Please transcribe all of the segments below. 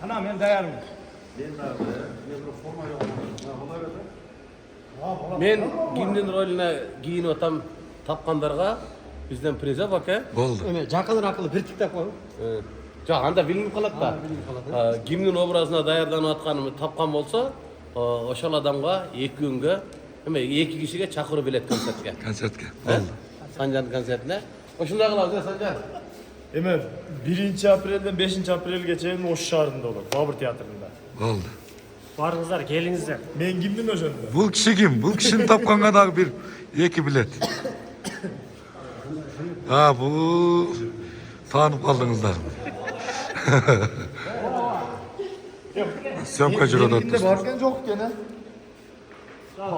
Ana men dayanmın. Men kimnin rolüne giyin otam tapkanlarga bizden prize bak he. Oldu. Öyle jakın akıllı bir tiktap var. Ja, anda bilmep kalat da. Kimnin obrazına dayarlanıp atkanımı tapkan bolsa, oşal adamga 2 günge, эме 2 kişiге çakırıp bilet konsertke. Konsertke. He? Oldu. Sancar'ın konsertine. Oşunda kılabız ya Sancar. Hemen 1 April'den 5 April'e çeyin Oş şahrında olur. Babur Tiyatrosu'nda. Oldu. Varınızlar, gelinizler. Men kimdim o'shanda? Bu kişi kim? Bu kişinin tapkanga da bir iki bilet. Ha bu tanıp kaldınızlar. Sömkacı rodatlı. Barken yok gene.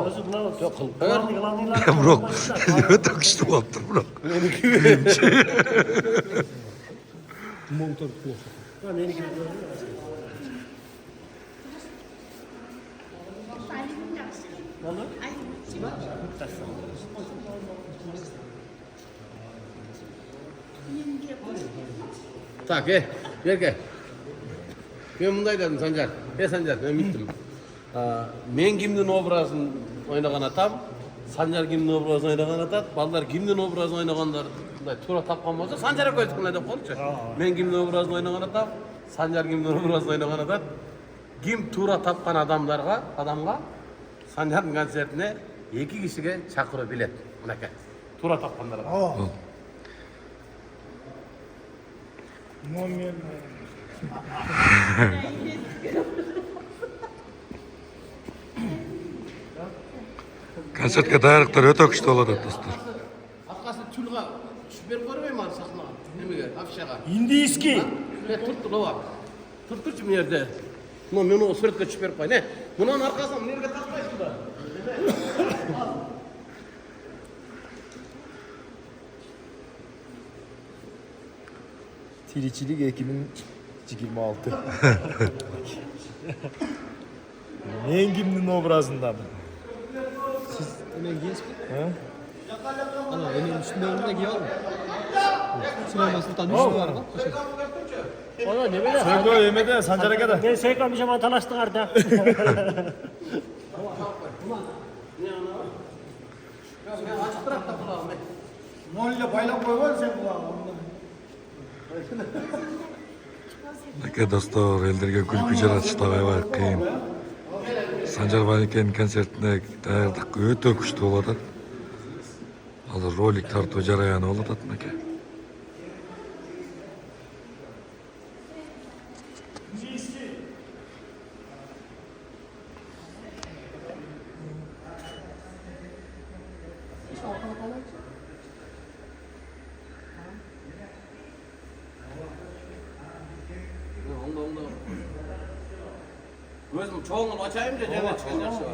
Özü buna olsun. Yok kıl. Bırak. Yok işte baktır bırak. Montör tutuyor. Ben yeni gibi gördüm. Tak gel. Ben mınday dedim Sancar. Sancar, ben bittim. Men kimnin obrazын oynagan atam, Sancar kimnin obrazын oynagan atat, ballar kimnin obrazын oynaganlar tuра tapkan bolsa Sanjar'a koyduklar dep koyçu. Men kimnin obrazын oynagan atam, Sanjar kimnin obrazын oynagan atat. Kim tuра tapkan adamga Sanjar'ın konsertine 2 kişiге çakırıp bilet. Mınaka. Tuра tapkanlara. Men Konsertke dayanıklar öte kuşta oladı dostlar. Arkası tülga süper görmeyim abi sahna. Nemege afşaga. Indiyski. Turttu lo var. Turttuçu mu yerde? Men o suratga süper koy ne? Bunun arkasına nereye takmayısın da? Tiriçilik 2026. Men kimnin obrazındaman? Hemen giyesip. Ha? Ana benim üstünde önümde giy oğlum. Süleyman Sultan üstü var bak. Ona ne böyle? Sen böyle yemede Sancar'a kadar. Ben Seykan bir zaman talaştın arada. Aka dostlar, ellerge kulku jaratıştagay var kıyım. Sancar Bayniken konsertine dayanıklık öte kuşta oladı. Hazır rolik tartı jarayanı oladı atmaka. Gözüm çoğunu açayım da cennet çıkın yaşı var.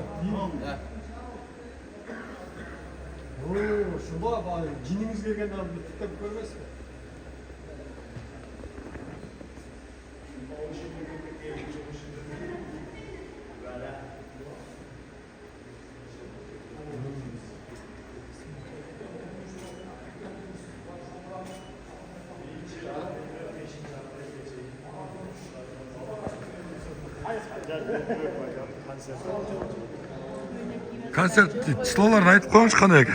Şu bak abi cinimiz gelgenden bir tıkta görmez mi? Konsert çıtalarını ayıp koymuş kanıya ki.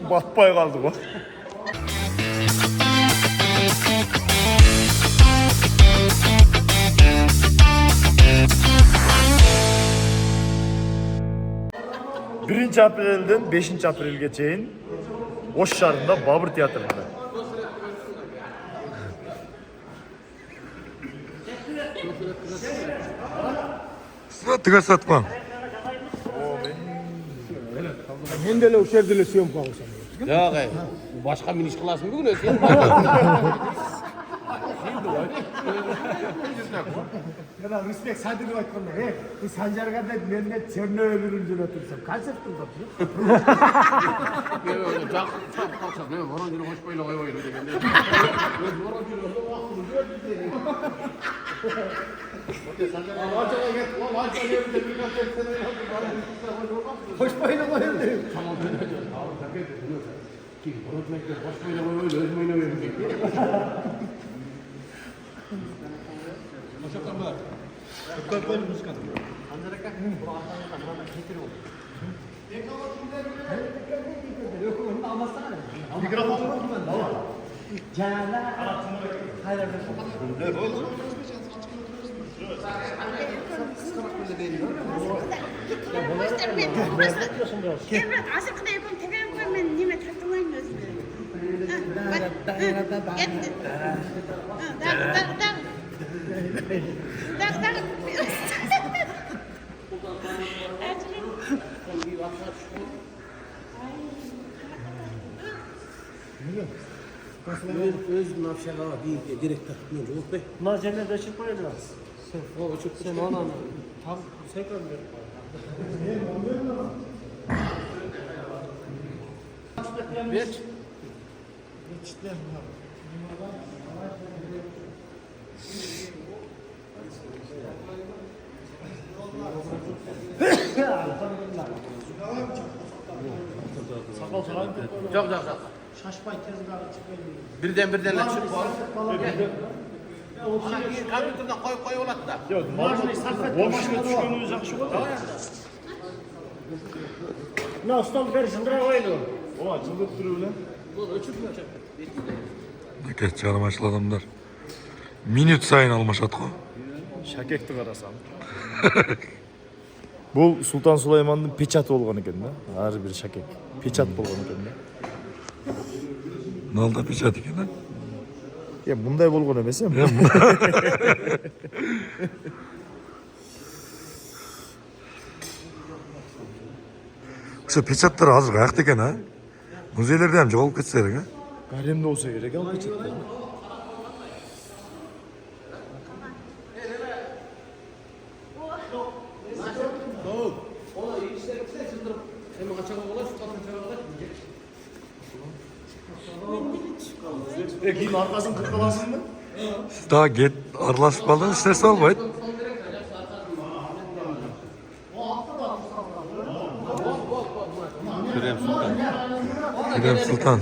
Batpay kaldı bak. Birinci April'den 5 April'e çeyin Oş şahrında Babur Tiyatrosu'nda. Sıratıga satmam. Hendele uşerdele suyum kalmışam. Yok başka miniş kılasın bugün ötüyor. Ya respekt sadece bakıyorlar. Hey, bu Sancar'a da benden çerne ölürüm diye otursam. Konsept kıldım. Çok kalksak ne? Varan günü hoş böyle oy oyunu degende. Varan günü Hoş bayına koyayım diyor. Boş oynamayı öyle, özüm oynamayı öyle. Başaklar var. Devlet asırkıda yapalım tekrar koyayım ben nimet hatırlayayım özümü. Yetti. Dak. Öz nafşağa bir direkt takmıyor. Umut Bey. Bunlar cennete çıkmıyor biraz. Sen onu anla. Tam sekör bir. Geç. Sakal çalayım. Çok. Şaşmayın tezgahı çıkmayın. Birden açıp Kamyonda koy olat da. Yok, marjını sarf et. Başına düşkünlüğü yakışı olur. Ne ustam versin de oyunu. Ola cıldık duruyor lan. Ne geç yarım açlı adamlar. Minut sayın almış atko. Şakekti qarasam. Bu Sultan Süleyman'ın peçat olğan eкен da. Her bir şakek. Peçat bolğan eкен da. Ne oldu piçat ekan lan? Ya bunday bolğan emas ya. Şu piçatlar azır ayakta ekan ha. Muzeylerde hem çoğalıp ketseler ha. Garemde olsa gerek al peçatlar. Peki arkasını kırkalasın mı? Siz daha get arlaşıp aldınız isterse almayın. Hürrem Sultan.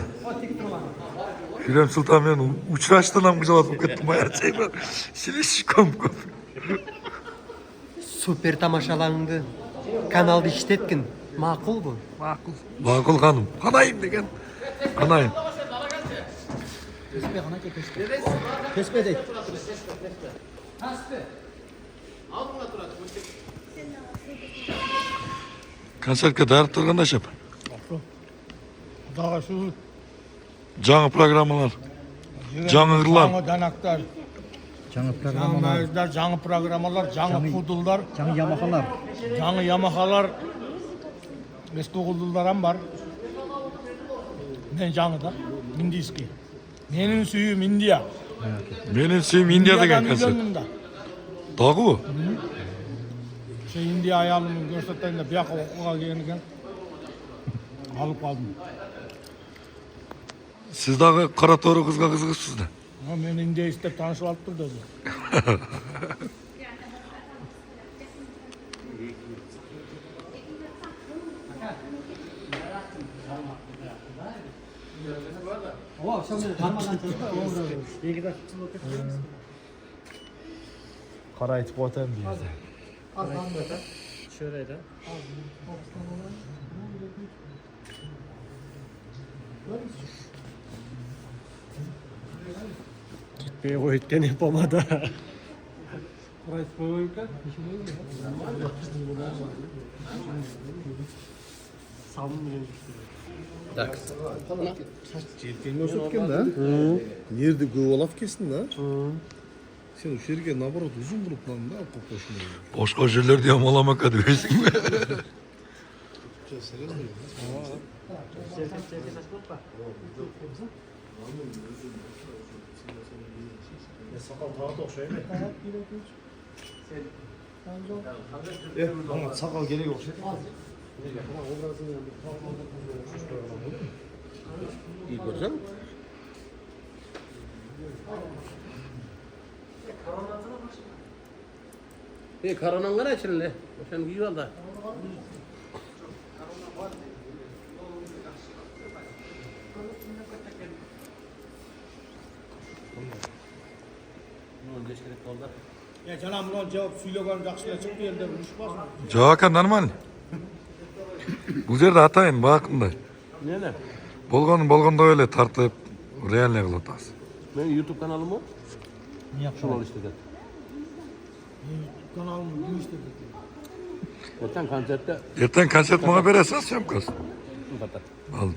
Hürrem Sultan ben uçraştığından güzel kettim bayağı şey var. Şiliş kom. Süper tamaşalandı. Kanalda işletkin. Makul bu. Makul. Makul hanım. Kanayım degen. Kanayım. Kesme değil. Konsertke dayanıp turganda şap. Daha şu Canlı programmalar. Canlı ırlan. Canı danaklar, Canı canı programmalar, mevzular, canı programmalar, canı kudullar, canı yamakalar. canı yamakalar, eski kudullar ham var. Ben canı da, Indiyski. Benim suyum Indiya. Benim suyum India degen konsert. Milyonunda. Dağı bu. Şey Indiya ayalımın gösterdiğinde bir yakı okuğa gelirken alıp kaldım. Siz dağı kara toru kızga kızgısınız da. Ama ben Indiya istep tanışıp alıp durdu. O akşam darmadan çıktı. Kara etip atayım diye. Şöyle. Gitmeye koyutken yapamadı. Өсөткен да? Жерди көп алап келсин да? Сен ошол жерге наоборот узун куруп да алып коюшуң керек. Boşka yerlerde yamalamak adı versin mi? Sakal tağı da okşayın. Bana sakal gerek okşayın. İyi görsen. Karanan gara içinle. Sen iyi ol da. Bunun geç gerek oldu. Ya canım ulan cevap söyleyen жақсылар çıktı elde buluşmasın. Cevaka normal. Bu yerde atayın bakın da. Ne? Bolganda öyle tartılıp realne kılatası. Benim YouTube kanalım o. Niye Şunu işte de. Kanalımı bu işte dedi. Geçen konserde Erten konser muhabere esas yapkaz. bu kadar. Aldı.